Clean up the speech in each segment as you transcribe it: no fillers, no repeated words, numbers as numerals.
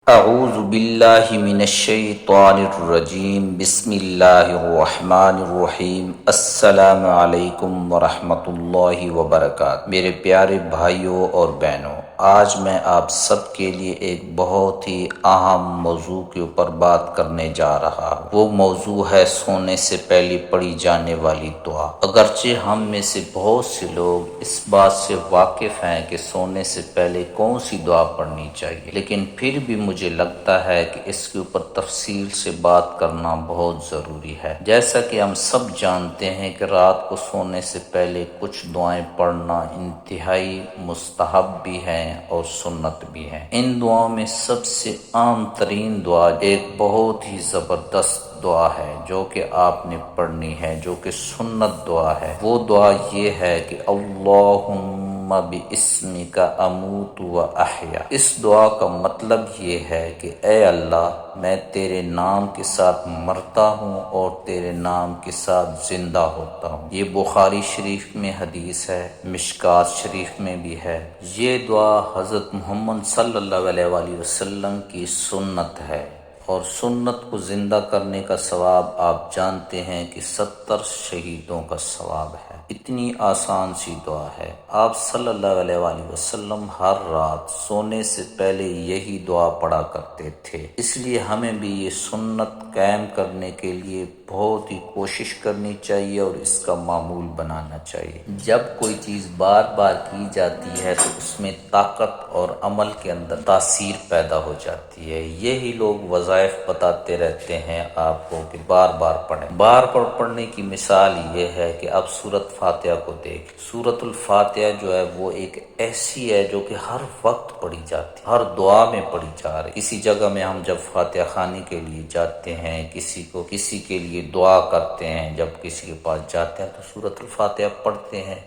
اعوذ باللہ من الشیطان الرجیم بسم اللہ الرحمن الرحیم السلام علیکم ورحمۃ اللہ وبرکاتہ۔ میرے پیارے بھائیوں اور بہنوں، آج میں آپ سب کے لیے ایک بہت ہی اہم موضوع کے اوپر بات کرنے جا رہا ہوں۔ وہ موضوع ہے سونے سے پہلے پڑھی جانے والی دعا۔ اگرچہ ہم میں سے بہت سے لوگ اس بات سے واقف ہیں کہ سونے سے پہلے کون سی دعا پڑھنی چاہیے، لیکن پھر بھی مجھے لگتا ہے کہ اس کے اوپر تفصیل سے بات کرنا بہت ضروری ہے۔ جیسا کہ ہم سب جانتے ہیں کہ رات کو سونے سے پہلے کچھ دعائیں پڑھنا انتہائی مستحب بھی ہیں اور سنت بھی ہے۔ ان دعاؤں میں سب سے عام ترین دعا ایک بہت ہی زبردست دعا ہے جو کہ آپ نے پڑھنی ہے، جو کہ سنت دعا ہے۔ وہ دعا یہ ہے کہ اللہم باسمک اموت و احیا۔ اس دعا کا مطلب یہ ہے کہ اے اللہ، میں تیرے نام کے ساتھ مرتا ہوں اور تیرے نام کے ساتھ زندہ ہوتا ہوں۔ یہ بخاری شریف میں حدیث ہے، مشکات شریف میں بھی ہے۔ یہ دعا حضرت محمد صلی اللہ علیہ وآلہ وسلم کی سنت ہے، اور سنت کو زندہ کرنے کا ثواب آپ جانتے ہیں کہ 70 شہیدوں کا ثواب ہے۔ اتنی آسان سی دعا ہے۔ آپ صلی اللہ علیہ وآلہ وسلم ہر رات سونے سے پہلے یہی دعا پڑھا کرتے تھے، اس لیے ہمیں بھی یہ سنت قائم کرنے کے لیے بہت ہی کوشش کرنی چاہیے اور اس کا معمول بنانا چاہیے۔ جب کوئی چیز بار بار کی جاتی ہے تو اس میں طاقت اور عمل کے اندر تاثیر پیدا ہو جاتی ہے۔ یہی لوگ وظائف بتاتے رہتے ہیں آپ کو کہ بار بار پڑھیں۔ بار بار پڑھنے کی مثال یہ ہے کہ اب سورۃ فاتحہ کو دیکھ۔ سورۃ الفاتحہ جو ہے وہ ایک ایسی ہے جو کہ ہر وقت پڑھی جاتی ہے، ہر دعا میں پڑھی جا رہی ہے۔ کسی جگہ میں ہم جب فاتحہ خوانی کے لیے جاتے ہیں، کسی کے لیے دعا کرتے ہیں، جب کسی کے پاس جاتے ہیں تو سورۃ الفاتحہ پڑھتے ہیں۔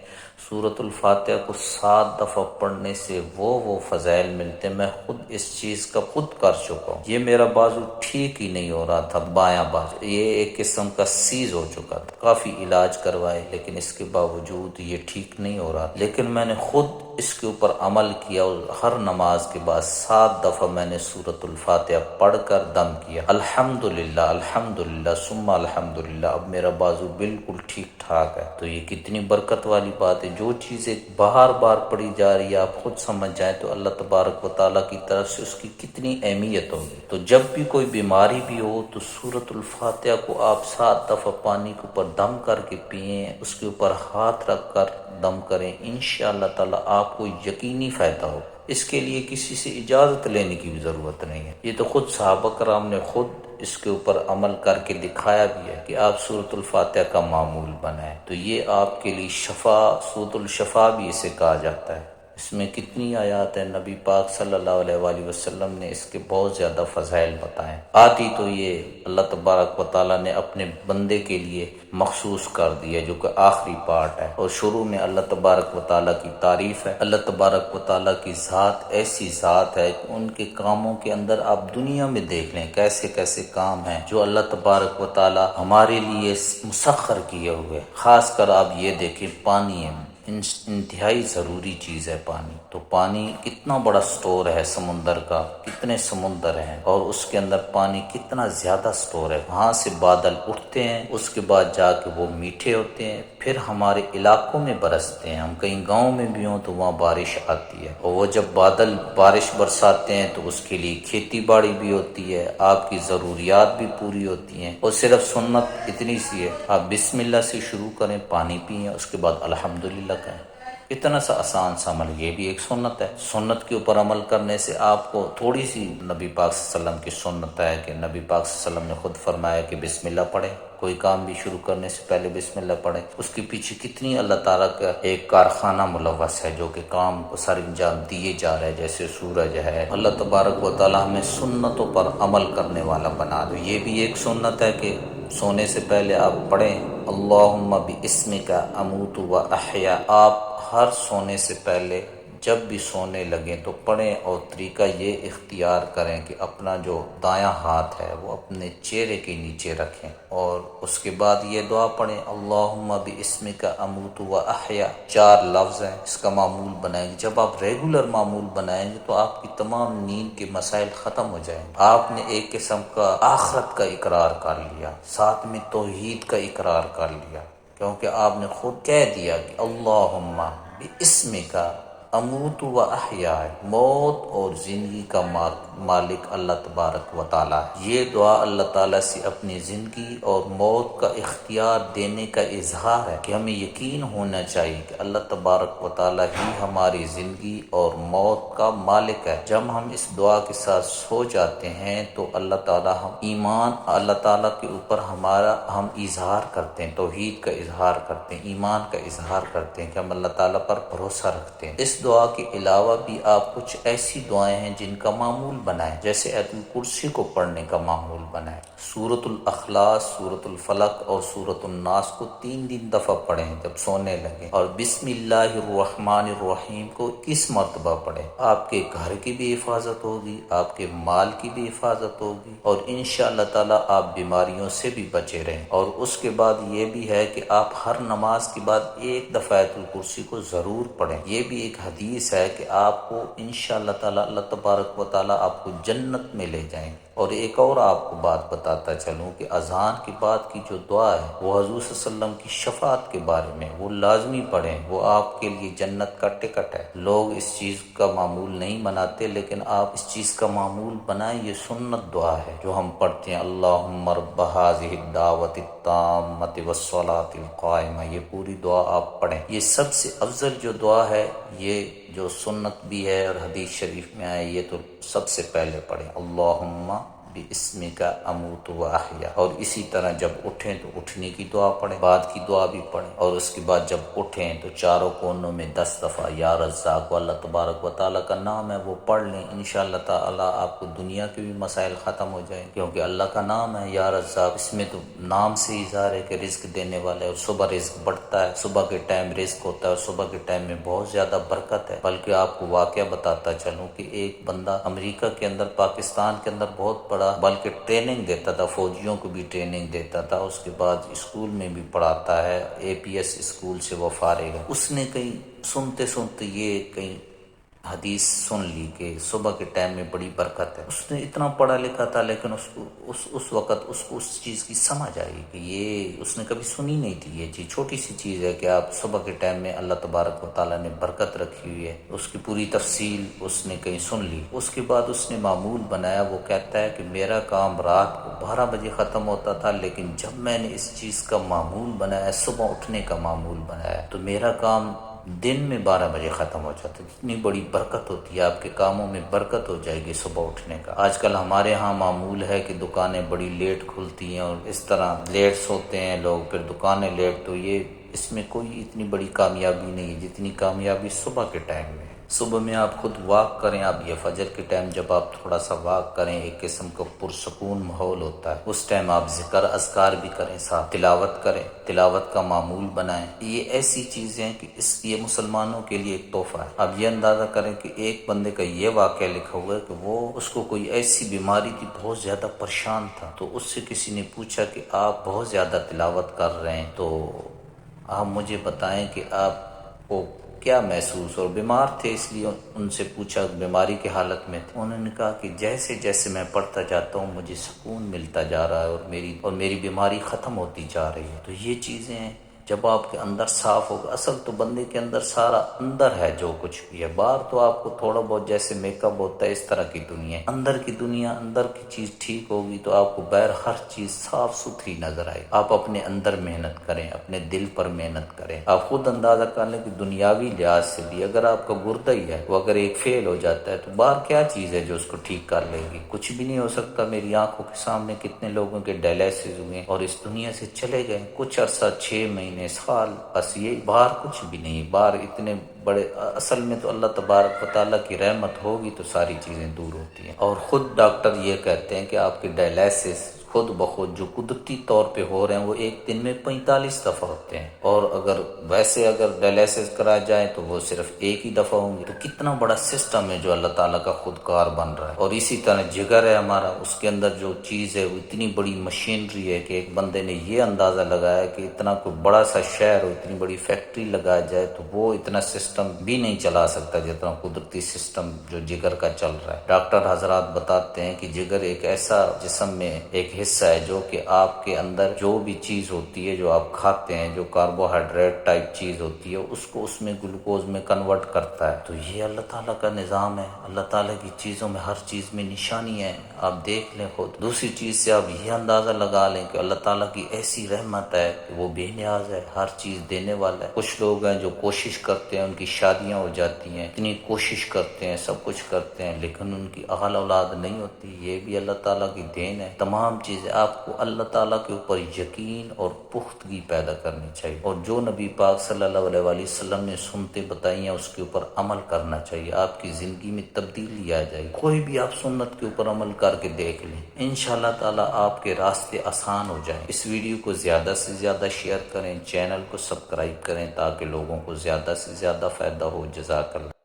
سورۃ الفاتحہ کو 7 دفعہ پڑھنے سے وہ فضائل ملتے ہیں۔ میں خود اس چیز کا کر چکا ہوں۔ یہ میرا بازو ٹھیک ہی نہیں ہو رہا تھا، بایاں بازو، یہ ایک قسم کا سیز ہو چکا تھا، کافی علاج کروائے لیکن اس کے باوجود یہ ٹھیک نہیں ہو رہا، لیکن میں نے خود اس کے اوپر عمل کیا اور ہر نماز کے بعد 7 دفعہ میں نے سورۃ الفاتحہ پڑھ کر دم کیا۔ الحمدللہ الحمدللہ ثم الحمدللہ، اب میرا بازو بالکل ٹھیک ٹھاک ہے۔ تو یہ کتنی برکت والی بات ہے۔ جو چیزیں بار بار پڑھی جا رہی ہے آپ خود سمجھ جائیں تو اللہ تبارک و تعالیٰ کی طرف سے اس کی کتنی اہمیت ہوگی۔ تو جب بھی کوئی بیماری بھی ہو تو سورۃ الفاتحہ کو آپ 7 دفعہ پانی کے اوپر دم کر کے پئیں، اس کے اوپر ہاتھ رکھ کر دم کریں، انشاءاللہ تعالیٰ آپ کو یقینی فائدہ ہوگا۔ اس کے لیے کسی سے اجازت لینے کی بھی ضرورت نہیں ہے۔ یہ تو خود صحابہ کرام نے خود اس کے اوپر عمل کر کے دکھایا بھی ہے کہ آپ سورۃ الفاتحہ کا معمول بنائیں، تو یہ آپ کے لیے شفا، سورۃ الشفا بھی اسے کہا جاتا ہے۔ اس میں کتنی آیات ہیں، نبی پاک صلی اللہ علیہ وآلہ وسلم نے اس کے بہت زیادہ فضائل بتائے۔ آتی تو یہ اللہ تبارک و تعالیٰ نے اپنے بندے کے لیے مخصوص کر دی ہے، جو کہ آخری پارٹ ہے، اور شروع میں اللہ تبارک و تعالیٰ کی تعریف ہے۔ اللہ تبارک و تعالیٰ کی ذات ایسی ذات ہے کہ ان کے کاموں کے اندر آپ دنیا میں دیکھ لیں کیسے کیسے کام ہیں جو اللہ تبارک و تعالیٰ ہمارے لیے مسخر کیے ہوئے۔ خاص کر آپ یہ دیکھیں، پانی ہے، انتہائی ضروری چیز ہے پانی۔ تو پانی کتنا بڑا سٹور ہے سمندر کا، کتنے سمندر ہیں اور اس کے اندر پانی کتنا زیادہ سٹور ہے۔ وہاں سے بادل اٹھتے ہیں، اس کے بعد جا کے وہ میٹھے ہوتے ہیں، پھر ہمارے علاقوں میں برستے ہیں۔ ہم کہیں گاؤں میں بھی ہوں تو وہاں بارش آتی ہے، اور وہ جب بادل بارش برساتے ہیں تو اس کے لیے کھیتی باڑی بھی ہوتی ہے، آپ کی ضروریات بھی پوری ہوتی ہیں۔ اور صرف سنت اتنی سی ہے، آپ بسم اللہ سے شروع کریں، پانی پئیں، اس کے بعد الحمدللہ کہیں۔ اتنا سا آسان سا عمل، یہ بھی ایک سنت ہے۔ سنت کے اوپر عمل کرنے سے آپ کو تھوڑی سی نبی پاک صلی اللہ علیہ وسلم کی سنت ہے کہ نبی پاک صلی اللہ علیہ وسلم نے خود فرمایا کہ بسم اللہ پڑھیں، کوئی کام بھی شروع کرنے سے پہلے بسم اللہ پڑھیں۔ اس کے پیچھے کتنی اللہ تعالیٰ کا ایک کارخانہ ملوث ہے جو کہ کام کو سر انجام دیے جا رہے ہیں، جیسے سورج ہے۔ اللہ تبارک و تعالیٰ ہمیں سنتوں پر عمل کرنے والا بنا دو۔ یہ بھی ایک سنت ہے کہ سونے سے پہلے آپ پڑھیں اللہم باسمک اموت و احیا۔ آپ ہر سونے سے پہلے جب بھی سونے لگیں تو پڑھیں، اور طریقہ یہ اختیار کریں کہ اپنا جو دایاں ہاتھ ہے وہ اپنے چہرے کے نیچے رکھیں، اور اس کے بعد یہ دعا پڑھیں، اللہم باسمک اموت و احیا۔ 4 لفظ ہیں، اس کا معمول بنائیں گے۔ جب آپ ریگولر معمول بنائیں گے تو آپ کی تمام نیند کے مسائل ختم ہو جائیں گے۔ آپ نے ایک قسم کا آخرت کا اقرار کر لیا، ساتھ میں توحید کا اقرار کر لیا، کیونکہ آپ نے خود کہہ دیا کہ اللہم باسمک اموت و احیا، موت اور زندگی کا مالک اللہ تبارک و تعالی ہے۔ یہ دعا اللہ تعالیٰ سے اپنی زندگی اور موت کا اختیار دینے کا اظہار ہے کہ ہمیں یقین ہونا چاہیے کہ اللہ تبارک و تعالیٰ ہی ہماری زندگی اور موت کا مالک ہے۔ جب ہم اس دعا کے ساتھ سو جاتے ہیں تو اللہ تعالیٰ ہم ایمان اللہ تعالیٰ کے اوپر ہم اظہار کرتے ہیں، توحید کا اظہار کرتے ہیں، ایمان کا اظہار کرتے ہیں کہ ہم اللہ تعالیٰ پر بھروسہ رکھتے ہیں۔ اس دعا کے علاوہ بھی آپ کچھ ایسی دعائیں ہیں جن کا معمول بنائیں، جیسے آیت الکرسی کو پڑھنے کا معمول بنائیں، سورۃ الاخلاص، سورۃ الفلق اور سورۃ الناس کو 3 دفعہ پڑھیں جب سونے لگیں، اور بسم اللہ الرحمن الرحیم کو 21 مرتبہ پڑھیں۔ آپ کے گھر کی بھی حفاظت ہوگی، آپ کے مال کی بھی حفاظت ہوگی، اور انشاءاللہ تعالیٰ آپ بیماریوں سے بھی بچے رہیں۔ اور اس کے بعد یہ بھی ہے کہ آپ ہر نماز کے بعد 1 دفعہ آیت الکرسی کو ضرور پڑھیں۔ یہ بھی ایک حدیث ہے کہ آپ کو انشاءاللہ تعالیٰ اللہ تبارک و تعالیٰ آپ کو جنت میں لے جائیں گے۔ اور ایک اور آپ کو بات بتاتا چلوں کہ اذان کے بعد کی جو دعا ہے وہ حضور صلی اللہ علیہ وسلم کی شفاعت کے بارے میں، وہ لازمی پڑھیں، وہ آپ کے لیے جنت کا ٹکٹ ہے۔ لوگ اس چیز کا معمول نہیں بناتے، لیکن آپ اس چیز کا معمول بنائیں، یہ سنت دعا ہے جو ہم پڑھتے ہیں، اللہم رب ھذہ الدعوۃ التامۃ والصلاۃ القائمہ۔ یہ پوری دعا آپ پڑھیں۔ یہ سب سے افضل جو دعا ہے، یہ جو سنت بھی ہے اور حدیث شریف میں آئے، یہ تو سب سے پہلے پڑھیں، اللہم باسمک اموت و احیا۔ اور اسی طرح جب اٹھیں تو اٹھنے کی دعا پڑھیں، بعد کی دعا بھی پڑھیں، اور اس کے بعد جب اٹھیں تو چاروں کونوں میں 10 دفعہ یا رزاق، اللہ تبارک و تعالیٰ کا نام ہے وہ پڑھ لیں، انشاءاللہ تعالیٰ آپ کو دنیا کے بھی مسائل ختم ہو جائیں، کیونکہ اللہ کا نام ہے یا رزاق۔ اس میں تو نام سے اظہار ہے کہ رزق دینے والے، اور صبح رزق بڑھتا ہے، صبح کے ٹائم رزق ہوتا ہے، اور صبح کے ٹائم میں بہت زیادہ برکت ہے۔ بلکہ آپ کو واقعہ بتاتا چلوں کہ ایک بندہ امریکہ کے اندر، پاکستان کے اندر بہت بڑا، بلکہ ٹریننگ دیتا تھا، فوجیوں کو بھی ٹریننگ دیتا تھا، اس کے بعد اسکول میں بھی پڑھاتا ہے، APS اسکول سے وہ فارغ ہے۔ اس نے کہیں سنتے یہ کہیں حدیث سن لی کہ صبح کے ٹائم میں بڑی برکت ہے۔ اس نے اتنا پڑھا لکھا تھا، لیکن اس وقت اس کو اس چیز کی سمجھ آئی کہ یہ اس نے کبھی سنی نہیں تھی۔ یہ چیز چھوٹی سی چیز ہے کہ آپ صبح کے ٹائم میں اللہ تبارک و تعالیٰ نے برکت رکھی ہوئی ہے، اس کی پوری تفصیل اس نے کہیں سن لی۔ اس کے بعد اس نے معمول بنایا، وہ کہتا ہے کہ میرا کام رات کو 12 بجے ختم ہوتا تھا، لیکن جب میں نے اس چیز کا معمول بنایا، صبح اٹھنے کا معمول بنایا، تو میرا کام دن میں 12 بجے ختم ہو جاتا ہے۔ اتنی بڑی برکت ہوتی ہے، آپ کے کاموں میں برکت ہو جائے گی صبح اٹھنے کا۔ آج کل ہمارے ہاں معمول ہے کہ دکانیں بڑی لیٹ کھلتی ہیں، اور اس طرح لیٹ سوتے ہیں لوگ، پھر دکانیں لیٹ، تو یہ اس میں کوئی اتنی بڑی کامیابی نہیں ہے جتنی کامیابی صبح کے ٹائم میں ہے۔ صبح میں آپ خود واک کریں، آپ یہ فجر کے ٹائم جب آپ تھوڑا سا واک کریں، ایک قسم کا پرسکون ماحول ہوتا ہے، اس ٹائم آپ ذکر اذکار بھی کریں، ساتھ تلاوت کریں، تلاوت کا معمول بنائیں۔ یہ ایسی چیزیں ہیں کہ یہ مسلمانوں کے لیے ایک تحفہ ہے۔ اب یہ اندازہ کریں کہ ایک بندے کا یہ واقعہ لکھا ہوا ہے کہ وہ اس کو کوئی ایسی بیماری تھی، بہت زیادہ پریشان تھا، تو اس سے کسی نے پوچھا کہ آپ بہت زیادہ تلاوت کر رہے ہیں، تو آپ مجھے بتائیں کہ آپ کو کیا محسوس، اور بیمار تھے اس لیے ان سے پوچھا، بیماری کی حالت میں تھے۔ انہوں نے کہا کہ جیسے جیسے میں پڑھتا جاتا ہوں مجھے سکون ملتا جا رہا ہے، اور میری بیماری ختم ہوتی جا رہی ہے۔ تو یہ چیزیں جب آپ کے اندر صاف ہوگا، اصل تو بندے کے اندر سارا اندر ہے جو کچھ بھی ہے، باہر تو آپ کو تھوڑا بہت جیسے میک اپ ہوتا ہے اس طرح کی دنیا ہے، اندر کی دنیا، اندر کی چیز ٹھیک ہوگی تو آپ کو باہر ہر چیز صاف ستھری نظر آئے۔ آپ اپنے اندر محنت کریں، اپنے دل پر محنت کریں۔ آپ خود اندازہ کر لیں کہ دنیاوی لحاظ سے بھی اگر آپ کا گردہ ہی ہے وہ اگر ایک فیل ہو جاتا ہے تو باہر کیا چیز ہے جو اس کو ٹھیک کر لے گی؟ کچھ بھی نہیں ہو سکتا۔ میری آنکھوں کے سامنے کتنے لوگوں کے ڈائلسس ہوئے اور اس دنیا سے چلے گئے، کچھ عرصہ 6 مہینے، سال، بس یہ باہر کچھ بھی نہیں۔ باہر اتنے بڑے، اصل میں تو اللہ تبارک و تعالیٰ کی رحمت ہوگی تو ساری چیزیں دور ہوتی ہیں۔ اور خود ڈاکٹر یہ کہتے ہیں کہ آپ کے ڈائلسس خود بخود جو قدرتی طور پہ ہو رہے ہیں وہ ایک دن میں 45 دفعہ ہوتے ہیں، اور اگر ڈائلیسس کرا جائے تو وہ صرف ایک ہی دفعہ ہوں گے۔ تو کتنا بڑا سسٹم ہے جو اللہ تعالیٰ کا خود کار بن رہا ہے۔ اور اسی طرح جگر ہے ہمارا، اس کے اندر جو چیز ہے وہ اتنی بڑی مشینری ہے کہ ایک بندے نے یہ اندازہ لگایا کہ اتنا کوئی بڑا سا شہر ہو، اتنی بڑی فیکٹری لگا جائے تو وہ اتنا سسٹم بھی نہیں چلا سکتا جتنا قدرتی سسٹم جو جگر کا چل رہا ہے۔ ڈاکٹر حضرات بتاتے ہیں کہ جگر ایک ایسا جسم میں ایک حصہ ہے جو کہ آپ کے اندر جو بھی چیز ہوتی ہے جو آپ کھاتے ہیں، جو کاربوہائیڈریٹ ٹائپ چیز ہوتی ہے، اس کو اس میں گلوکوز میں کنورٹ کرتا ہے۔ تو یہ اللہ تعالیٰ کا نظام ہے۔ اللہ تعالیٰ کی چیزوں میں ہر چیز میں نشانی ہے، آپ دیکھ لیں خود۔ دوسری چیز سے آپ یہ اندازہ لگا لیں کہ اللہ تعالیٰ کی ایسی رحمت ہے کہ وہ بے نیاز ہے، ہر چیز دینے والا ہے۔ کچھ لوگ ہیں جو کوشش کرتے ہیں، ان کی شادیاں ہو جاتی ہیں، اتنی کوشش کرتے ہیں، سب کچھ کرتے ہیں، لیکن ان کی اہل اولاد نہیں ہوتی۔ یہ بھی اللہ تعالیٰ کی دین ہے۔ تمام چیزیں آپ کو اللہ تعالیٰ کے اوپر یقین اور پختگی پیدا کرنی چاہیے، اور جو نبی پاک صلی اللہ علیہ وآلہ وسلم نے سنتیں بتائی ہیں اس کے اوپر عمل کرنا چاہیے۔ آپ کی زندگی میں تبدیلی آ جائے۔ کوئی بھی آپ سنت کے اوپر عمل کر کے دیکھ لیں، انشاءاللہ تعالیٰ آپ کے راستے آسان ہو جائیں۔ اس ویڈیو کو زیادہ سے زیادہ شیئر کریں، چینل کو سبسکرائب کریں تاکہ لوگوں کو زیادہ سے زیادہ فائدہ ہو۔ جزاک اللہ۔